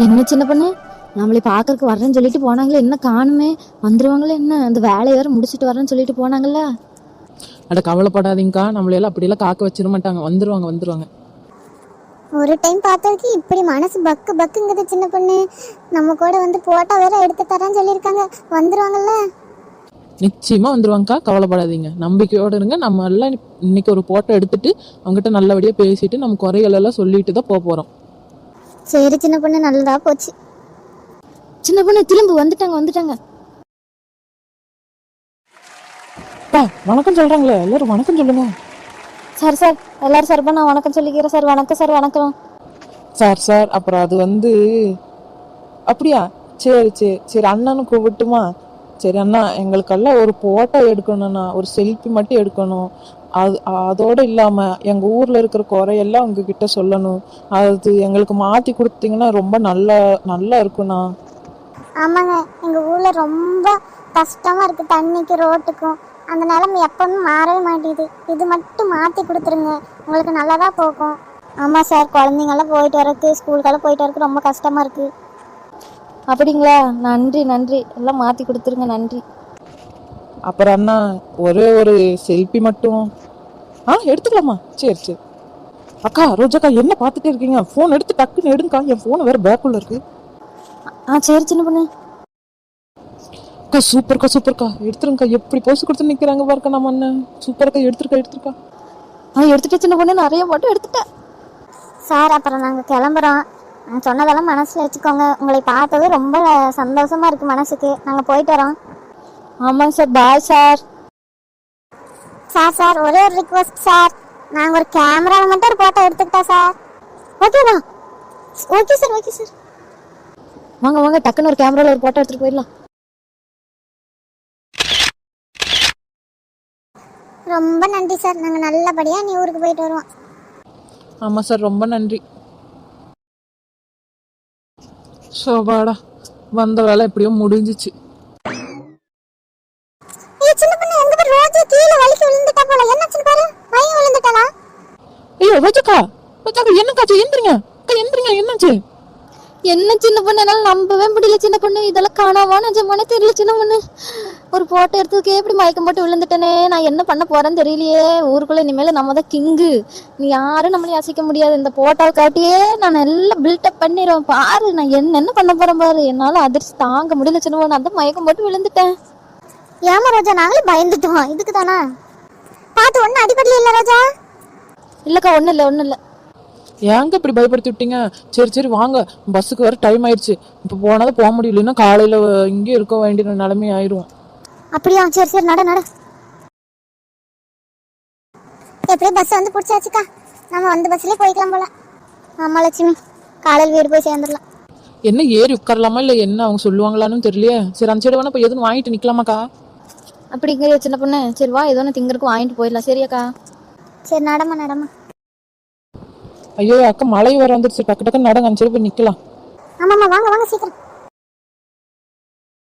என்ன சின்ன பொண்ணு, நம்மளை பார்க்கறக்கு வர்றேன்னு சொல்லிட்டு போனாங்களே, என்ன காணுமே? வந்துருவாங்களே என்ன? அந்த வேலையை வேற முடிச்சுட்டு வரேன்னு சொல்லிட்டு போனாங்கல்ல. அட கவலைப்படாதீங்கக்கா, நம்மளையெல்லாம் அப்படியெல்லாம் காக்க வச்சிட மாட்டாங்க. வந்துருவாங்க வந்துருவாங்க. ஒரு டைம் பார்த்ததுக்கு இப்படி மனசு பக்கு பக்குங்குது சின்ன பொண்ணு. நம்ம கூட வந்து போட்டோ வேற எடுத்து தரேன்னு சொல்லியிருக்காங்க. வந்துருவாங்கல்ல? நிச்சயமா வந்துருவாங்கக்கா, கவலைப்படாதீங்க. நம்பிக்கையோட இருங்க. நம்ம எல்லாம் இன்னைக்கு ஒரு போட்டோ எடுத்துட்டு அவங்ககிட்ட நல்லபடியா பேசிட்டு நம்ம குறைகள் எல்லாம் சொல்லிட்டு தான் போறோம். சரி சின்ன பொண்ணு, நல்லதா போச்சு. சின்ன பொண்ணு திரும்ப வந்துட்டாங்க. வணக்கம் சொல்றாங்களே, எல்லாரும் வணக்கம் சொல்லுங்க. சார் எல்லாரும் சார்பா நான் வணக்கம் சொல்லிக்கிறேன் சார். வணக்கம் சார். வணக்கம் சார். அப்புறம் அது வந்து அப்படியா? சரி அண்ணனும் கூப்பிட்டுமா? சரி அண்ணா, எங்களுக்கெல்லாம் ஒரு போட்டோ எடுக்கணும்ண்ணா, ஒரு செல்ஃபி மட்டும் எடுக்கணும். அதோட இல்லாம எங்க ஊர்ல இருக்கிற குறையெல்லாம் உங்ககிட்ட சொல்லணும். அது எங்களுக்கு மாத்தி கொடுத்தீங்கன்னா ரொம்ப நல்லா இருக்குண்ணா. ஆமாங்க, எங்க ஊர்ல ரொம்ப கஷ்டமா இருக்கு, தண்ணிக்கு ரோட்டுக்கும். அந்த நிலைமை எப்பவுமே மாறவே மாட்டேது. இது மட்டும் மாற்றி கொடுத்துருங்க, உங்களுக்கு நல்லதாக போகும். ஆமாம் சார், குழந்தைங்களாம் போயிட்டு வரக்கு, ஸ்கூலுக்கெல்லாம் போயிட்டு வரக்கு ரொம்ப கஷ்டமாக இருக்குது. அப்படிங்களா? நன்றி, எல்லாம் மாற்றி கொடுத்துருங்க. நன்றி. அப்புறம் அண்ணா, ஒரே ஒரு செல்ஃபி மட்டும் எடுத்துக்கலாமா? சரி. அக்கா ரோஜாக்கா, என்ன பார்த்துட்டே இருக்கீங்க? ஃபோன் எடுத்து டக்குன்னு எடுங்கக்கா. என் ஃபோன் வேற பேக்குள்ள இருக்கு. சரி சின்ன பொண்ணு. அக்கா சூப்பர்க்கா எடுத்துருங்கக்கா. எப்படி போஸ்ட் கொடுத்து நிக்கிறாங்க பாருக்கா நம்ம அண்ணன். சூப்பர்க்கா, எடுத்துருக்கா. எடுத்துட்டு சின்ன பொண்ணு, நிறைய போட்டோ எடுத்துட்டேன் சார். அப்புறம் நாங்கள் கிளம்புறோம். நான் சொன்னதெல்லாம் மனசில் வச்சுக்கோங்க. உங்களை பார்த்தது ரொம்ப சந்தோஷமா இருக்கு மனசுக்கு. நாங்கள் போயிட்டு வரோம். ஆமாங்க சார். Bye sir. சார் ஒரே ஒரு ரிக்வஸ்ட் சார். நாங்கள் ஒரு கேமராவில் மட்டும் ஒரு போட்டோ எடுத்துக்கிட்டா சார். ஓகேவா? Okay sir. வாங்க டக்குன்னு ஒரு கேமராவில் ஒரு போட்டோ எடுத்துட்டு போயிடலாம். ரொம்ப நன்றி சார். நாங்கள் நல்லபடியாக நீ ஊருக்கு போயிட்டு வருவோம். ஆமா சார், ரொம்ப நன்றி. சோபாடா, வந்த வேலை எப்படியோ முடிஞ்சிச்சு. ஐயோ ரோஜாக்கா, என்னக்காச்சு? எந்திரிங்க. என்னாச்சு? என்ன சின்ன பொண்ணு, என்னால நம்பவே முடியல சின்ன பொண்ணு. இதெல்லாம் காணாவா நிஜமானே தெரியல சின்ன பொண்ணு. ஒரு போட்டோ எடுத்ததுக்கு எப்படி மயக்கம் போட்டு விழுந்துட்டேனே. நான் என்ன பண்ண போறேன்னு தெரியலையே. ஊருக்குள்ள இனிமேல நம்ம தான் கிங்கு. நீ யாரும் நம்மளை யோசிக்க முடியாது. இந்த போட்டோவை காட்டியே நான் எல்லாம் பில்டப் பண்ணிடுவேன் பாரு. நான் என்ன பண்ண போறேன் பாரு. என்னால அதிர்ச்சி தாங்க முடியல சின்ன பொண்ணு. அந்த மயக்கம் போட்டு விழுந்துட்டேன். ஏமா ரோஜா, நாங்களே பயந்துட்டோம். இதுக்கு தானா? பார்த்து ஒன்றும் அடிப்படல இல்லை ரோஜா? இல்லக்கா, ஒன்றும் இல்லை. ஏங்க இப்படி பயப்படுத்தி விட்டீங்க? சரி வாங்க, பஸ்ஸுக்கு வர டைம் ஆயிடுச்சு. இப்போ போனாலும் போக முடியலன்னா காலையில இங்கே இருக்க வேண்டிய நிலைமை ஆயிரும். அப்படியா? சரி நட. எப்படியே பஸ் வந்து பிடிச்சாச்சுக்கா. நம்ம வந்து பஸ்லயே போய்க்கலாம் போல. ஆமா லட்சுமி, காலையில் வீடு போய் சேர்ந்துடலாம். என்ன ஏறி உட்காரலாமா இல்லை என்ன அவங்க சொல்லுவாங்களான்னு தெரியலையே. சரி அந்த சைடு வேணா போய் எதுவும் வாங்கிட்டு நிக்கலாமாக்கா? அப்படிங்கிற சின்ன பொண்ணு. சரி வா, ஏதோ திங்கருக்கு வாங்கிட்டு போயிடலாம். சரியாக்கா? சரி நடமா. ஐயோ அக்கா, மழை வர வந்துருச்சு. டக்கு நடங்க, அந்த சைடு போய் நிக்கலாம். ஆமாம்மா, வாங்க சீக்கிரம்.